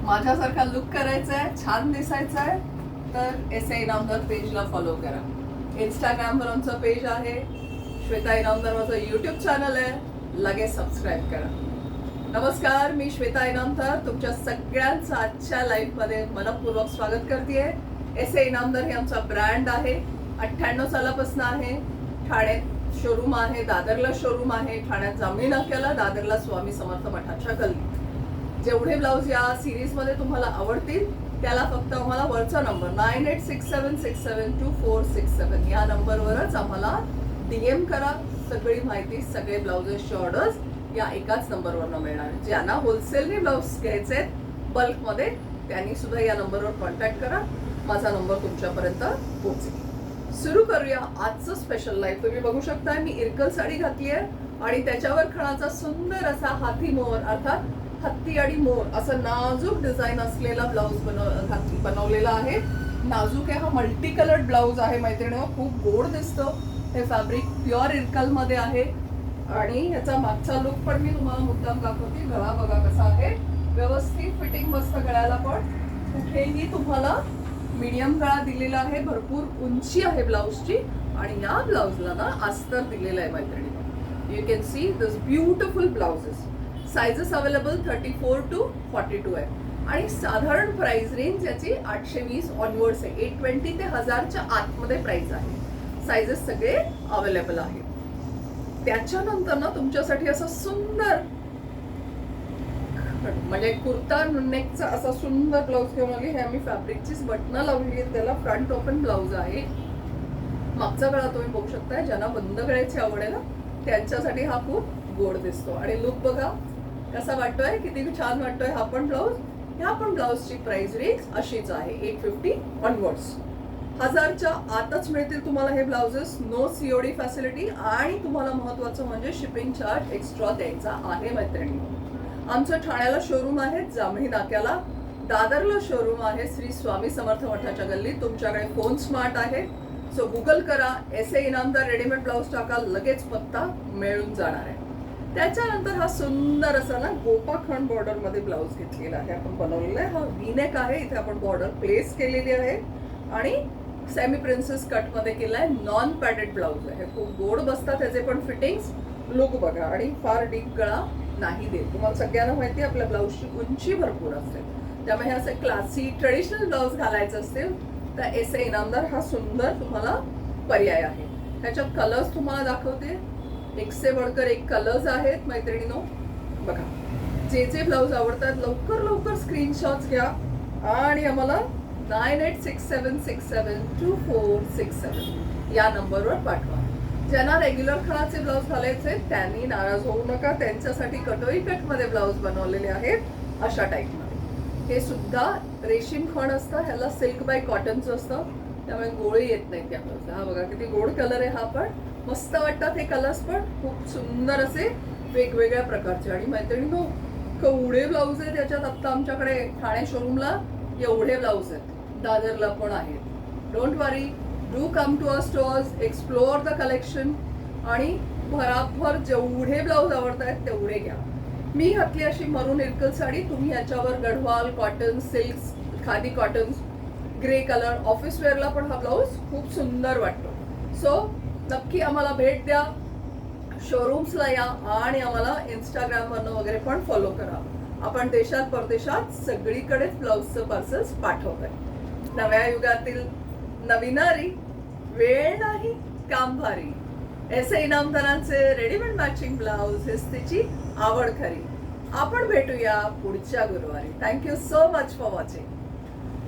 माझ्यासारखा लुक करायचा आहे, छान दिसायचं आहे, तर एस.ए. इनामदार पेजला फॉलो करा. इंस्टाग्रामवर आमचं पेज आहे, श्वेता इनामदार माझं यूट्यूब चॅनल आहे, लगेच सबस्क्राईब करा. नमस्कार, मी श्वेता इनामदार तुमच्या सगळ्यांचं आजच्या लाईफमध्ये मनपूर्वक स्वागत करते. एस.ए. इनामदार हे आमचा ब्रँड आहे. 98 सालापासून आहे. ठाण्यात शोरूम आहे, दादरला शोरूम आहे, ठाण्यात जांभळी नाक्याला, दादरला स्वामी समर्थ मठाच्या गल्लीत. जेवढे ब्लाऊज या सिरीजमध्ये तुम्हाला आवडतील त्याला फक्त आम्हाला वरचा नंबर 9867672467 या नंबरवरच आम्हाला DM करा. सगळी माहिती, सगळे ब्लाउजेसचे ऑर्डर्स या एकाच नंबरवरनं मिळणार. ज्यांना होलसेलने ब्लाऊज घ्यायचे आहेत बल्कमध्ये त्यांनी सुद्धा या नंबरवर कॉन्टॅक्ट करा. माझा नंबर तुमच्यापर्यंत पोहोचेल. सुरू करूया आजचं स्पेशल लाईव्ह. तुम्ही बघू शकता मी इरकल साडी घातली आहे आणि त्याच्यावर खणाचा सुंदर असा हाती मोर अर्थात हत्ती आणि मोर असं नाजूक डिझाईन असलेला ब्लाऊज बनवलेला आहे. नाजूक आहे. हा मल्टी कलर्ड ब्लाऊज आहे मैत्रिणी, खूप गोड दिसतो. हे फॅब्रिक प्युअर इरकल मध्ये आहे आणि ह्याचा मागचा लुक पण मी तुम्हाला मुद्दाम दाखवते. गळा बघा कसा आहे, व्यवस्थित फिटिंग मस्त गळ्याला, पण कुठेही तुम्हाला मीडियम गळा दिलेला आहे. भरपूर उंची आहे ब्लाऊजची आणि या ब्लाऊजला ना अस्तर दिलेलं आहे मैत्रिणी. You can see this beautiful blouses. Sizes available 34 to 42 आहे आणि साधारण प्राइस रेंज याची 820 ऑनवर्ड्स आहे. 820 ते 1000च्या आतमध्ये प्राइस आहे. साइजेस सगळे अवेलेबल आहेत. त्याच्यानंतर ना तुमच्यासाठी असं सुंदर म्हणजे कुर्ता नेकचा असा सुंदर ब्लाऊज घेऊन आली. हे आम्ही फॅब्रिकचीच बटणं लावली आहेत त्याला. फ्रंट ओपन ब्लाऊज आहे. मागचा गळा तुम्ही बघू शकता. ज्यांना बंद गळ्याची आवड आहे ना त्यांच्यासाठी हा खूप गोड दिसतो. आणि लुक बघा कसा वाटतोय, किती छान वाटतोय हा पण ब्लाऊज. ह्या पण ब्लाऊजची प्राइस रेंज अशीच आहे 850 ऑनवर्ड्स. 1000च्या आतच मिळतील तुम्हाला हे ब्लाउजेस. नो COD फॅसिलिटी आणि तुम्हाला महत्वाचं म्हणजे शिपिंग चार्ज एक्स्ट्रा द्यायचा आहे मैत्रिणी. आमचं ठाण्याला शोरूम आहे जांभळी नाक्याला, दादरला शोरूम आहे श्री स्वामी समर्थ मठाच्या गल्लीत. तुमच्याकडे फोन स्मार्ट आहे सो गुगल करा, एस.ए. इनामदार रेडीमेड ब्लाऊज टाका, लगेच पत्ता मिळून जाणार आहे. त्याच्यानंतर हा सुंदर असा ना गोपाखंड बॉर्डर मध्ये ब्लाऊज घेतलेला आहे आपण बनवलेला आहे. हा व्हीनेक आहे. इथे आपण बॉर्डर प्लेस केलेली आहे आणि सेमी प्रिन्सेस कट मध्ये केलाय. नॉन पॅडेड ब्लाऊज आहे. खूप गोड बसतात त्याचे पण फिटिंग्स. लुक बघा आणि फार डीप गळा नाही देत. तुम्हाला सगळ्यांना माहिती आपल्या ब्लाऊजची उंची भरपूर असते, त्यामुळे असे क्लासी ट्रेडिशनल ब्लाऊज घालायचे असतील तर एस.ए. इनामदार हा सुंदर तुम्हाला पर्याय आहे. ह्याच्यात कलर्स तुम्हाला दाखवते. एक से बढ़कर एक कलर्स आहेत मैत्रिणींनो. बघा जे जे ब्लाऊज आवडतात लवकर लवकर स्क्रीनशॉट्स घ्या आणि आम्हाला 9867672467 या नंबरवर पाठवा. ज्यांना रेग्युलर खणाचे ब्लाऊज घालायचे त्यांनी नाराज होऊ नका. त्यांच्यासाठी कटोरी कट मध्ये ब्लाऊज बनवलेले आहेत अशा टाईप मध्ये. हे सुद्धा रेशीम खण असतं. ह्याला सिल्क बाय कॉटनचं असतं त्यामुळे गोळे येत नाहीत त्या ब्लाऊजला. हा बघा किती गोड कलर आहे. हा पण मस्त वाटतात हे कलर्स, पण खूप सुंदर असे वेगवेगळ्या प्रकारचे. आणि मैत्रिणींनो केवढे ब्लाऊज आहेत याच्यात. आता आमच्याकडे ठाणे शोरूमला एवढे ब्लाऊज आहेत, दादरला पण आहेत. Don't worry, do come to our stores, explore the collection आणि भराभर जेवढे ब्लाऊज आवडत आहेत तेवढे घ्या. मी घातली अशी मरून इरकल साडी. तुम्ही याच्यावर Gadwal, cotton, silks, khadi cottons, grey colour, office वेअरला पण हा ब्लाऊज खूप सुंदर वाटतो. सो नक्की आम्हाला भेट द्या, शोरूम्सला या आणि आम्हाला इंस्टाग्रामवरनं वगैरे पण फॉलो करा. आपण देशात परदेशात सगळीकडेच ब्लाऊजचं पार्सल्स पाठवत आहे. नव्या युगातील नवीनारी, वेळ नाही काम भारी. एस.ए. इनामदारांचे रेडीमेड मॅचिंग ब्लाऊज हेच तिची आवड खरी. आपण भेटूया पुढच्या गुरुवारी. Thank you so much for watching.